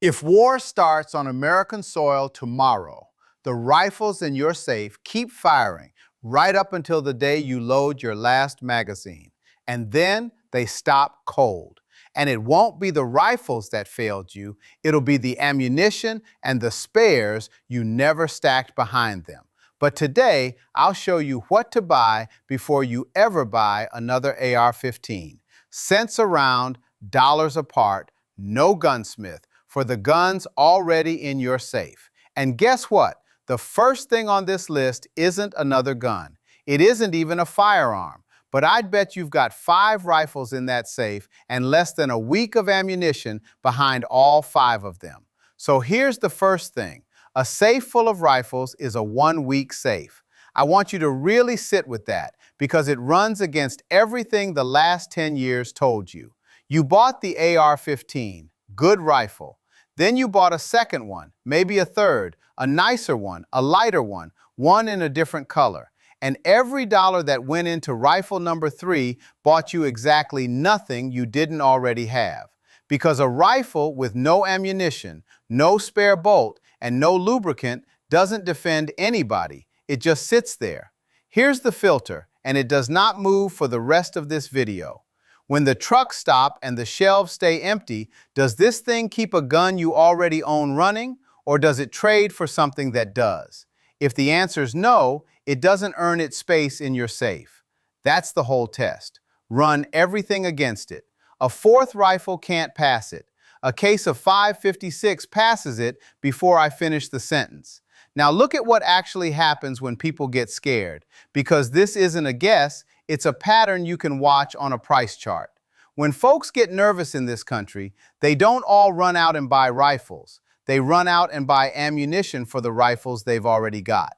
If war starts on American soil tomorrow, the rifles in your safe keep firing right up until the day you load your last magazine. And then they stop cold. And it won't be the rifles that failed you, it'll be the ammunition and the spares you never stacked behind them. But today, I'll show you what to buy before you ever buy another AR-15. Cents around, dollars apart, no gunsmith, for the guns already in your safe. And guess what? The first thing on this list isn't another gun. It isn't even a firearm. But I'd bet you've got 5 rifles in that safe and less than a week of ammunition behind all 5 of them. So here's the first thing. A safe full of rifles is a 1-week safe. I want you to really sit with that because it runs against everything the last 10 years told you. You bought the AR-15, good rifle. Then you bought a second one, maybe a third, a nicer one, a lighter one, one in a different color. And every dollar that went into rifle number 3 bought you exactly nothing you didn't already have. Because a rifle with no ammunition, no spare bolt, and no lubricant doesn't defend anybody. It just sits there. Here's the filter, and it does not move for the rest of this video. When the trucks stop and the shelves stay empty, does this thing keep a gun you already own running, or does it trade for something that does? If the answer's no, it doesn't earn its space in your safe. That's the whole test. Run everything against it. A 4th rifle can't pass it. A case of 5.56 passes it before I finish the sentence. Now look at what actually happens when people get scared, because this isn't a guess, it's a pattern you can watch on a price chart. When folks get nervous in this country, they don't all run out and buy rifles. They run out and buy ammunition for the rifles they've already got.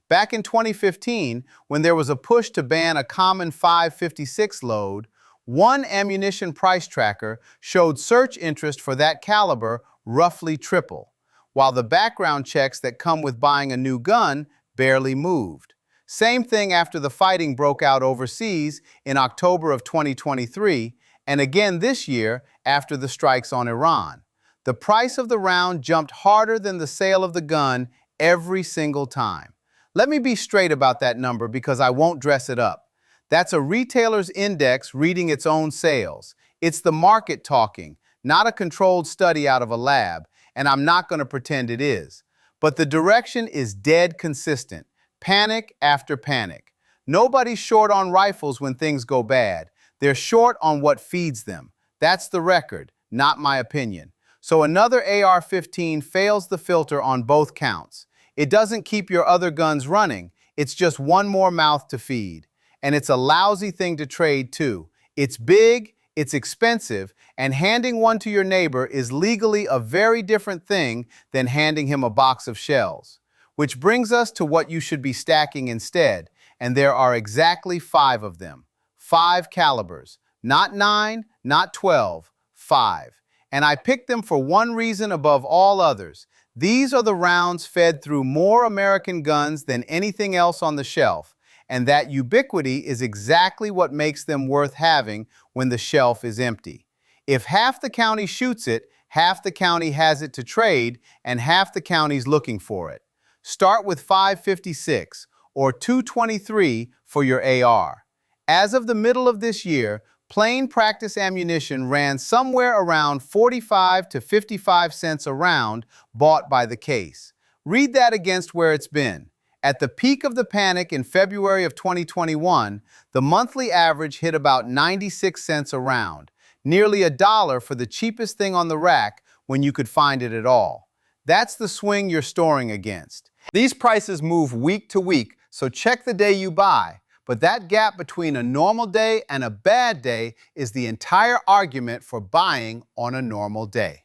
Back in 2015, when there was a push to ban a common 5.56 load, one ammunition price tracker showed search interest for that caliber roughly triple, while the background checks that come with buying a new gun barely moved. Same thing after the fighting broke out overseas in October of 2023, and again this year after the strikes on Iran. The price of the round jumped harder than the sale of the gun every single time. Let me be straight about that number because I won't dress it up. That's a retailer's index reading its own sales. It's the market talking, not a controlled study out of a lab, and I'm not going to pretend it is. But the direction is dead consistent. Panic after panic. Nobody's short on rifles when things go bad. They're short on what feeds them. That's the record, not my opinion. So another AR-15 fails the filter on both counts. It doesn't keep your other guns running. It's just one more mouth to feed. And it's a lousy thing to trade too. It's big, it's expensive, and handing one to your neighbor is legally a very different thing than handing him a box of shells. Which brings us to what you should be stacking instead, and there are exactly 5 of them. 5 calibers. Not 9, not 12, 5. And I picked them for one reason above all others. These are the rounds fed through more American guns than anything else on the shelf, and that ubiquity is exactly what makes them worth having when the shelf is empty. If half the county shoots it, half the county has it to trade, and half the county's looking for it. Start with 5.56 or 2.23 for your AR. As of the middle of this year, plain practice ammunition ran somewhere around 45 to 55 cents a round bought by the case. Read that against where it's been. At the peak of the panic in February of 2021, the monthly average hit about 96 cents a round, nearly $1 for the cheapest thing on the rack when you could find it at all. That's the swing you're storing against. These prices move week to week, so check the day you buy. But that gap between a normal day and a bad day is the entire argument for buying on a normal day.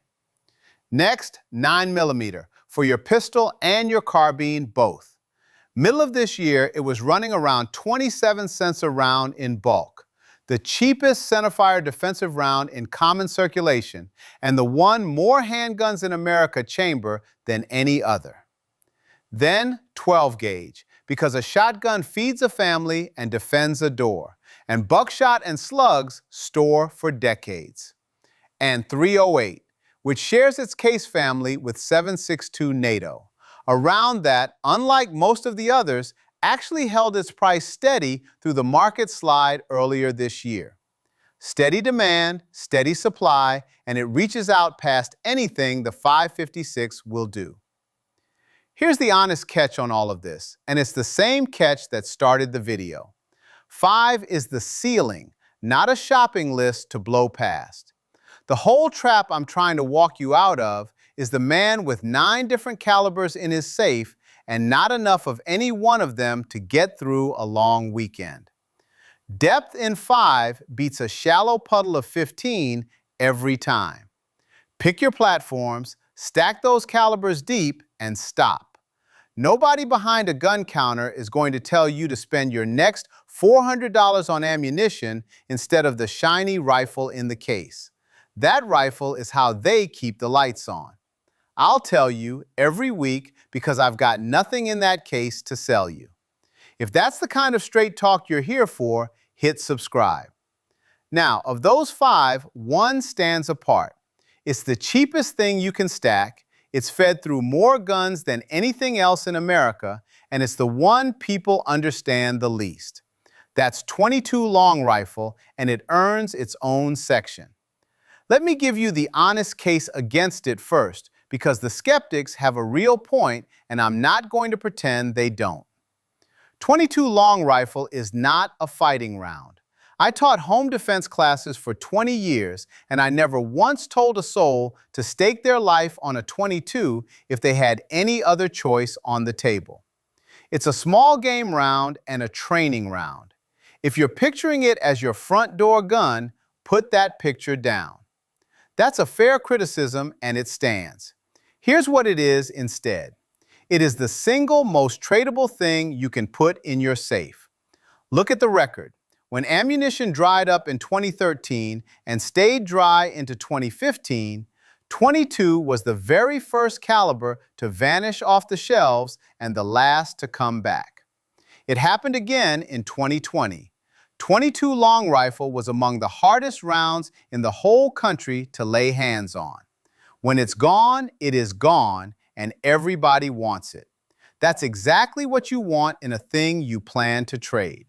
Next, 9mm for your pistol and your carbine both. Middle of this year, it was running around 27 cents a round in bulk, the cheapest centerfire defensive round in common circulation, and the one more handguns in America chamber than any other. Then 12 gauge, because a shotgun feeds a family and defends a door, and buckshot and slugs store for decades. And 308, which shares its case family with 7.62 NATO. A round that, unlike most of the others, actually held its price steady through the market slide earlier this year. Steady demand, steady supply, and it reaches out past anything the 5.56 will do. Here's the honest catch on all of this, and it's the same catch that started the video. 5 is the ceiling, not a shopping list to blow past. The whole trap I'm trying to walk you out of is the man with 9 different calibers in his safe and not enough of any one of them to get through a long weekend. Depth in 5 beats a shallow puddle of 15 every time. Pick your platforms, stack those calibers deep, and stop. Nobody behind a gun counter is going to tell you to spend your next $400 on ammunition instead of the shiny rifle in the case. That rifle is how they keep the lights on. I'll tell you every week because I've got nothing in that case to sell you. If that's the kind of straight talk you're here for, hit subscribe. Now, of those 5, one stands apart. It's the cheapest thing you can stack, it's fed through more guns than anything else in America, and it's the one people understand the least. That's .22 long rifle, and it earns its own section. Let me give you the honest case against it first, because the skeptics have a real point, and I'm not going to pretend they don't. .22 long rifle is not a fighting round. I taught home defense classes for 20 years, and I never once told a soul to stake their life on a .22 if they had any other choice on the table. It's a small game round and a training round. If you're picturing it as your front door gun, put that picture down. That's a fair criticism, and it stands. Here's what it is instead. It is the single most tradable thing you can put in your safe. Look at the record. When ammunition dried up in 2013 and stayed dry into 2015, .22 was the very first caliber to vanish off the shelves and the last to come back. It happened again in 2020. .22 long rifle was among the hardest rounds in the whole country to lay hands on. When it's gone, it is gone, and everybody wants it. That's exactly what you want in a thing you plan to trade.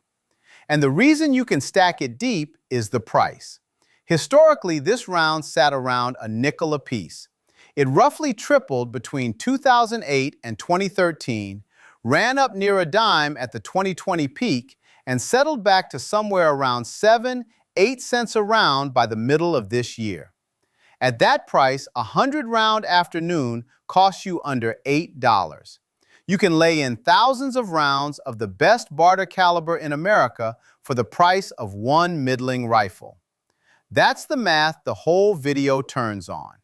And the reason you can stack it deep is the price. Historically, this round sat around a nickel apiece. It roughly tripled between 2008 and 2013, ran up near a dime at the 2020 peak, and settled back to somewhere around 7-8 cents a round by the middle of this year. At that price, a 100-round afternoon costs you under $8. You can lay in thousands of rounds of the best barter caliber in America for the price of one middling rifle. That's the math the whole video turns on.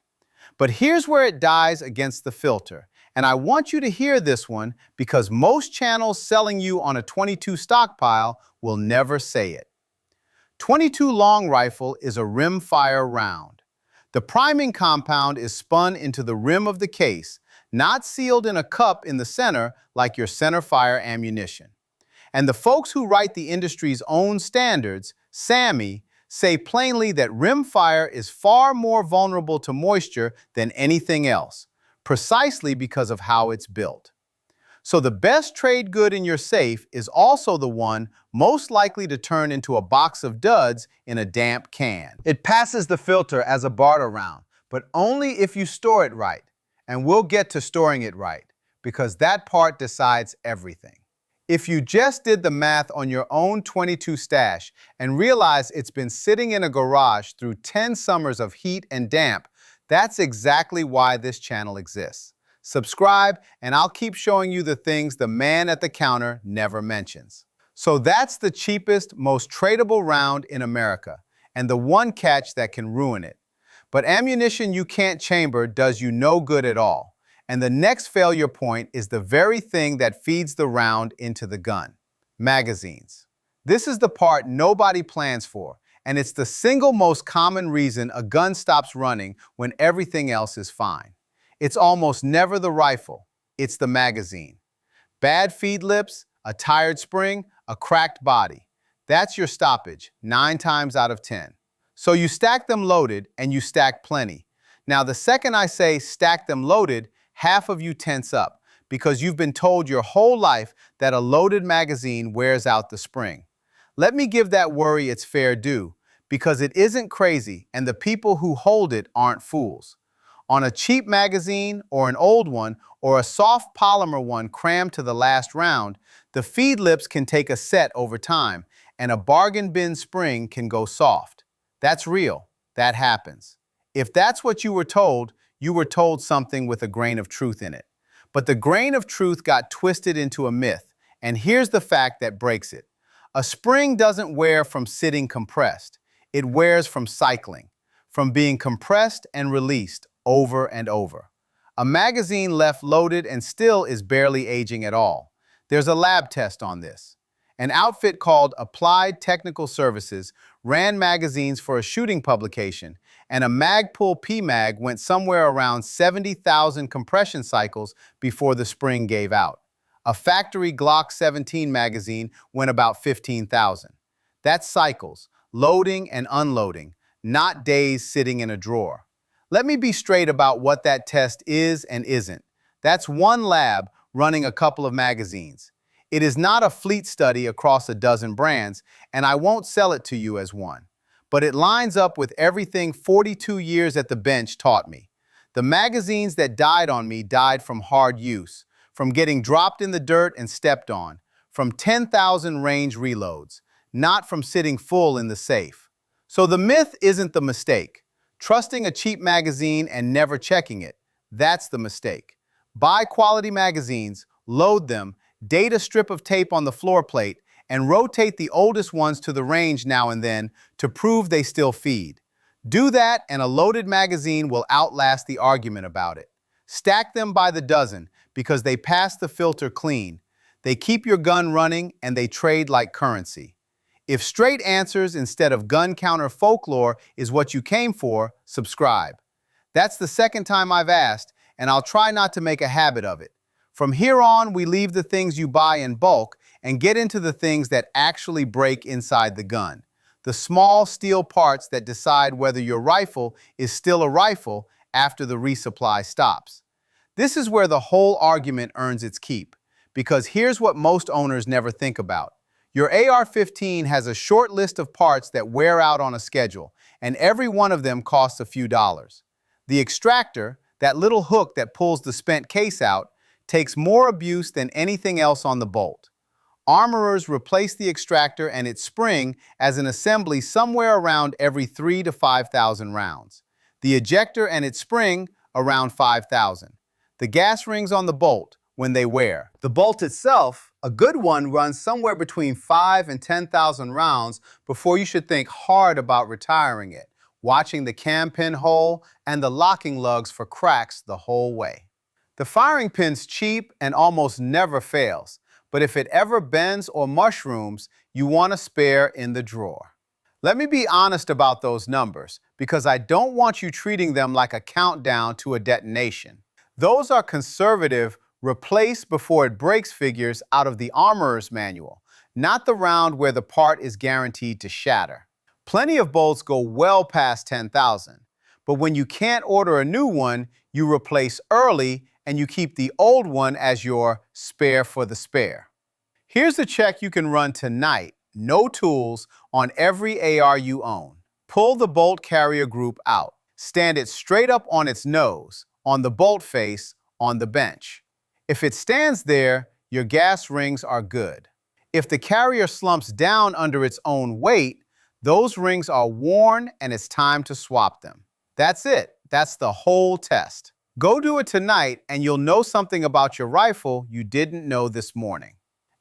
But here's where it dies against the filter, and I want you to hear this one because most channels selling you on a .22 stockpile will never say it. .22 long rifle is a rimfire round. The priming compound is spun into the rim of the case, not sealed in a cup in the center like your centerfire ammunition. And the folks who write the industry's own standards, SAMI, say plainly that rimfire is far more vulnerable to moisture than anything else, precisely because of how it's built. So the best trade good in your safe is also the one most likely to turn into a box of duds in a damp can. It passes the filter as a barter round, but only if you store it right. And we'll get to storing it right, because that part decides everything. If you just did the math on your own .22 stash and realize it's been sitting in a garage through 10 summers of heat and damp, that's exactly why this channel exists. Subscribe, and I'll keep showing you the things the man at the counter never mentions. So that's the cheapest, most tradable round in America, and the one catch that can ruin it. But ammunition you can't chamber does you no good at all. And the next failure point is the very thing that feeds the round into the gun: magazines. This is the part nobody plans for, and it's the single most common reason a gun stops running when everything else is fine. It's almost never the rifle, it's the magazine. Bad feed lips, a tired spring, a cracked body. That's your stoppage, 9 times out of 10. So you stack them loaded, and you stack plenty. Now, the second I say stack them loaded, half of you tense up because you've been told your whole life that a loaded magazine wears out the spring. Let me give that worry its fair due, because it isn't crazy and the people who hold it aren't fools. On a cheap magazine or an old one or a soft polymer one crammed to the last round, the feed lips can take a set over time and a bargain bin spring can go soft. That's real. That happens. If that's what you were told something with a grain of truth in it. But the grain of truth got twisted into a myth, and here's the fact that breaks it. A spring doesn't wear from sitting compressed. It wears from cycling, from being compressed and released over and over. A magazine left loaded and still is barely aging at all. There's a lab test on this. An outfit called Applied Technical Services ran magazines for a shooting publication, and a Magpul PMag went somewhere around 70,000 compression cycles before the spring gave out. A factory Glock 17 magazine went about 15,000. That's cycles, loading and unloading, not days sitting in a drawer. Let me be straight about what that test is and isn't. That's one lab running a couple of magazines. It is not a fleet study across a dozen brands, and I won't sell it to you as one. But it lines up with everything 42 years at the bench taught me. The magazines that died on me died from hard use, from getting dropped in the dirt and stepped on, from 10,000 range reloads, not from sitting full in the safe. So the myth isn't the mistake. Trusting a cheap magazine and never checking it, that's the mistake. Buy quality magazines, load them, date a strip of tape on the floor plate, and rotate the oldest ones to the range now and then to prove they still feed. Do that and a loaded magazine will outlast the argument about it. Stack them by the dozen because they pass the filter clean. They keep your gun running and they trade like currency. If straight answers instead of gun counter folklore is what you came for, subscribe. That's the second time I've asked, and I'll try not to make a habit of it. From here on, we leave the things you buy in bulk and get into the things that actually break inside the gun. The small steel parts that decide whether your rifle is still a rifle after the resupply stops. This is where the whole argument earns its keep, because here's what most owners never think about. Your AR-15 has a short list of parts that wear out on a schedule, and every one of them costs a few dollars. The extractor, that little hook that pulls the spent case out, takes more abuse than anything else on the bolt. Armorers replace the extractor and its spring as an assembly somewhere around every 3,000 to 5,000 rounds. The ejector and its spring around 5,000. The gas rings on the bolt when they wear. The bolt itself, a good one, runs somewhere between 5,000 and 10,000 rounds before you should think hard about retiring it, watching the cam pin hole and the locking lugs for cracks the whole way. The firing pin's cheap and almost never fails, but if it ever bends or mushrooms, you want a spare in the drawer. Let me be honest about those numbers, because I don't want you treating them like a countdown to a detonation. Those are conservative, replace before it breaks figures out of the armorer's manual, not the round where the part is guaranteed to shatter. Plenty of bolts go well past 10,000, but when you can't order a new one, you replace early and you keep the old one as your spare for the spare. Here's the check you can run tonight, no tools, on every AR you own. Pull the bolt carrier group out. Stand it straight up on its nose, on the bolt face, on the bench. If it stands there, your gas rings are good. If the carrier slumps down under its own weight, those rings are worn and it's time to swap them. That's it. That's the whole test. Go do it tonight and you'll know something about your rifle you didn't know this morning.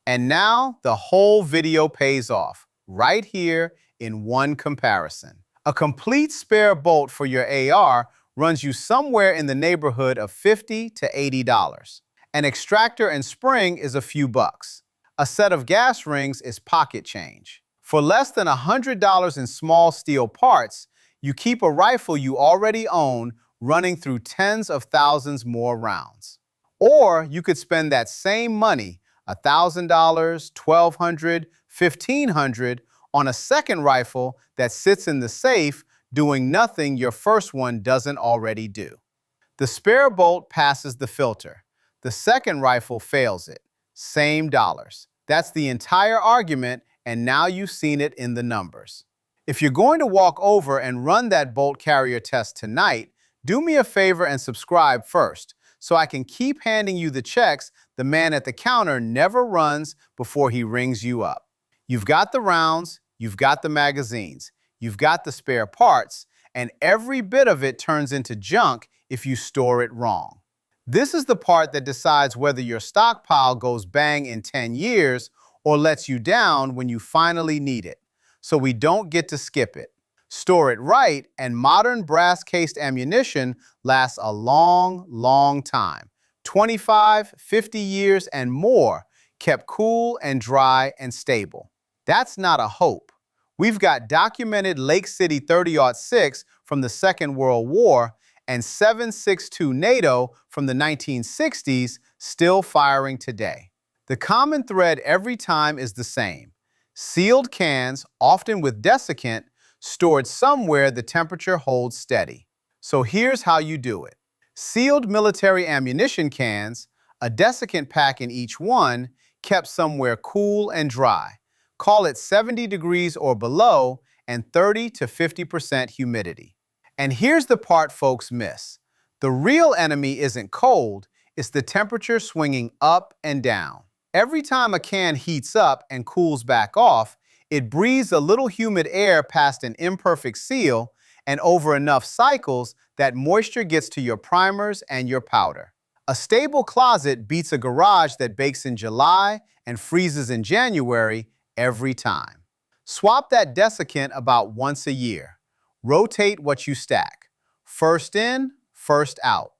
And now the whole video pays off, right here in one comparison. A complete spare bolt for your AR runs you somewhere in the neighborhood of $50 to $80. An extractor and spring is a few bucks. A set of gas rings is pocket change. For less than $100 in small steel parts, you keep a rifle you already own running through tens of thousands more rounds. Or you could spend that same money, $1,000, $1,200, $1,500, on a second rifle that sits in the safe doing nothing your first one doesn't already do. The spare bolt passes the filter. The second rifle fails it. Same dollars. That's the entire argument, and now you've seen it in the numbers. If you're going to walk over and run that bolt carrier test tonight, do me a favor and subscribe first, so I can keep handing you the checks the man at the counter never runs before he rings you up. You've got the rounds, you've got the magazines, you've got the spare parts, and every bit of it turns into junk if you store it wrong. This is the part that decides whether your stockpile goes bang in 10 years or lets you down when you finally need it, so we don't get to skip it. Store it right, and modern brass-cased ammunition lasts a long, long time. 25, 50 years and more, kept cool and dry and stable. That's not a hope. We've got documented Lake City 30-06 from the Second World War and 7.62 NATO from the 1960s still firing today. The common thread every time is the same. Sealed cans, often with desiccant, stored somewhere the temperature holds steady. So here's how you do it. Sealed military ammunition cans, a desiccant pack in each one, kept somewhere cool and dry. Call it 70 degrees or below and 30 to 50% humidity. And here's the part folks miss. The real enemy isn't cold, it's the temperature swinging up and down. Every time a can heats up and cools back off, it breathes a little humid air past an imperfect seal, and over enough cycles, that moisture gets to your primers and your powder. A stable closet beats a garage that bakes in July and freezes in January every time. Swap that desiccant about once a year. Rotate what you stack. First in, first out.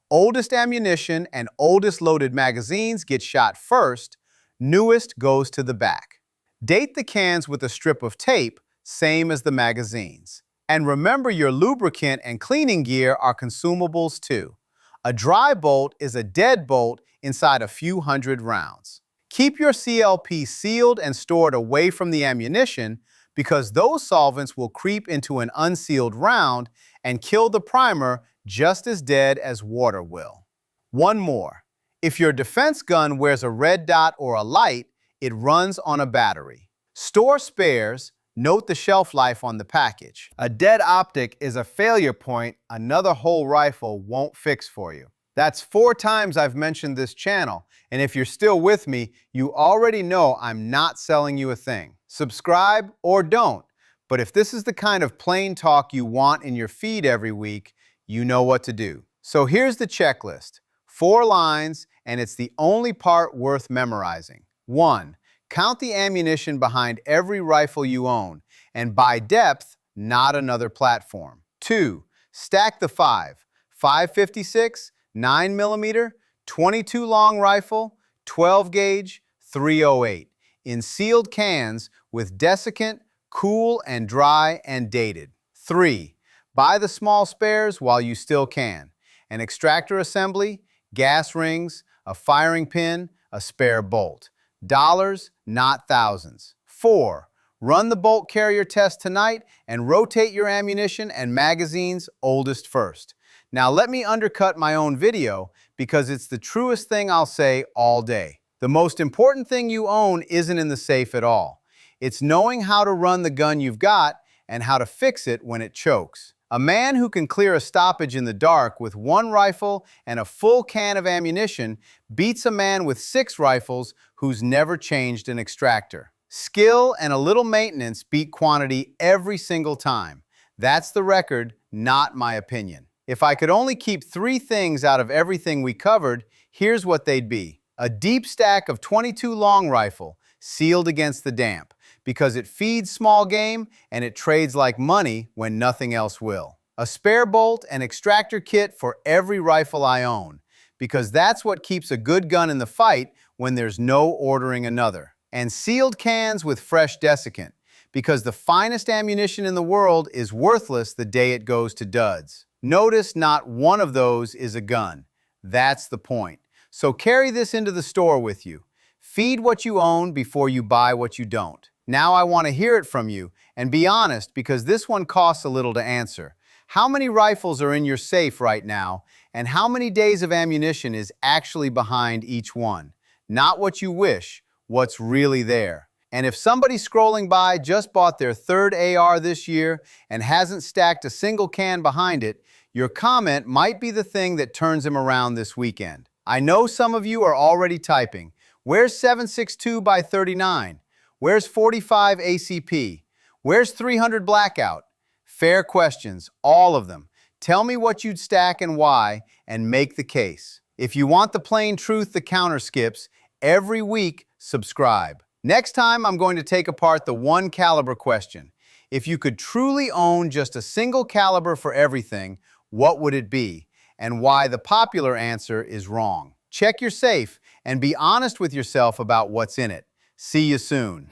Oldest ammunition and oldest loaded magazines get shot first. Newest goes to the back. Date the cans with a strip of tape, same as the magazines. And remember, your lubricant and cleaning gear are consumables too. A dry bolt is a dead bolt inside a few hundred rounds. Keep your CLP sealed and stored away from the ammunition, because those solvents will creep into an unsealed round and kill the primer just as dead as water will. One more. If your defense gun wears a red dot or a light, it runs on a battery. Store spares. Note the shelf life on the package. A dead optic is a failure point another whole rifle won't fix for you. That's 4 times I've mentioned this channel, and if you're still with me, you already know I'm not selling you a thing. Subscribe or don't, but if this is the kind of plain talk you want in your feed every week, you know what to do. So here's the checklist. 4 lines, and it's the only part worth memorizing. 1. Count the ammunition behind every rifle you own, and by depth, not another platform. 2. Stack the 5.56, 9mm, 22 long rifle, 12 gauge, 308, in sealed cans with desiccant, cool and dry and dated. 3. Buy the small spares while you still can. An extractor assembly, gas rings, a firing pin, a spare bolt. Dollars, not thousands. 4. Run the bolt carrier test tonight and rotate your ammunition and magazines oldest first. Now let me undercut my own video, because it's the truest thing I'll say all day. The most important thing you own isn't in the safe at all. It's knowing how to run the gun you've got and how to fix it when it chokes. A man who can clear a stoppage in the dark with 1 rifle and a full can of ammunition beats a man with 6 rifles who's never changed an extractor. Skill and a little maintenance beat quantity every single time. That's the record, not my opinion. If I could only keep 3 things out of everything we covered, here's what they'd be. A deep stack of 22 long rifle, sealed against the damp, because it feeds small game and it trades like money when nothing else will. A spare bolt and extractor kit for every rifle I own, because that's what keeps a good gun in the fight when there's no ordering another. And sealed cans with fresh desiccant, because the finest ammunition in the world is worthless the day it goes to duds. Notice not one of those is a gun. That's the point. So carry this into the store with you. Feed what you own before you buy what you don't. Now I want to hear it from you, And be honest, because this one costs a little to answer. How many rifles are in your safe right now, and how many days of ammunition is actually behind each one? Not what you wish, what's really there. And if somebody scrolling by just bought their third AR this year and hasn't stacked a single can behind it, your comment might be the thing that turns him around this weekend. I know some of you are already typing, where's 7.62 by 39? Where's 45 ACP? Where's 300 blackout? Fair questions, all of them. Tell me what you'd stack and why, and make the case. If you want the plain truth the counter skips, every week, subscribe. Next time, I'm going to take apart the one caliber question. If you could truly own just a single caliber for everything, what would it be? And why the popular answer is wrong. Check your safe and be honest with yourself about what's in it. See you soon.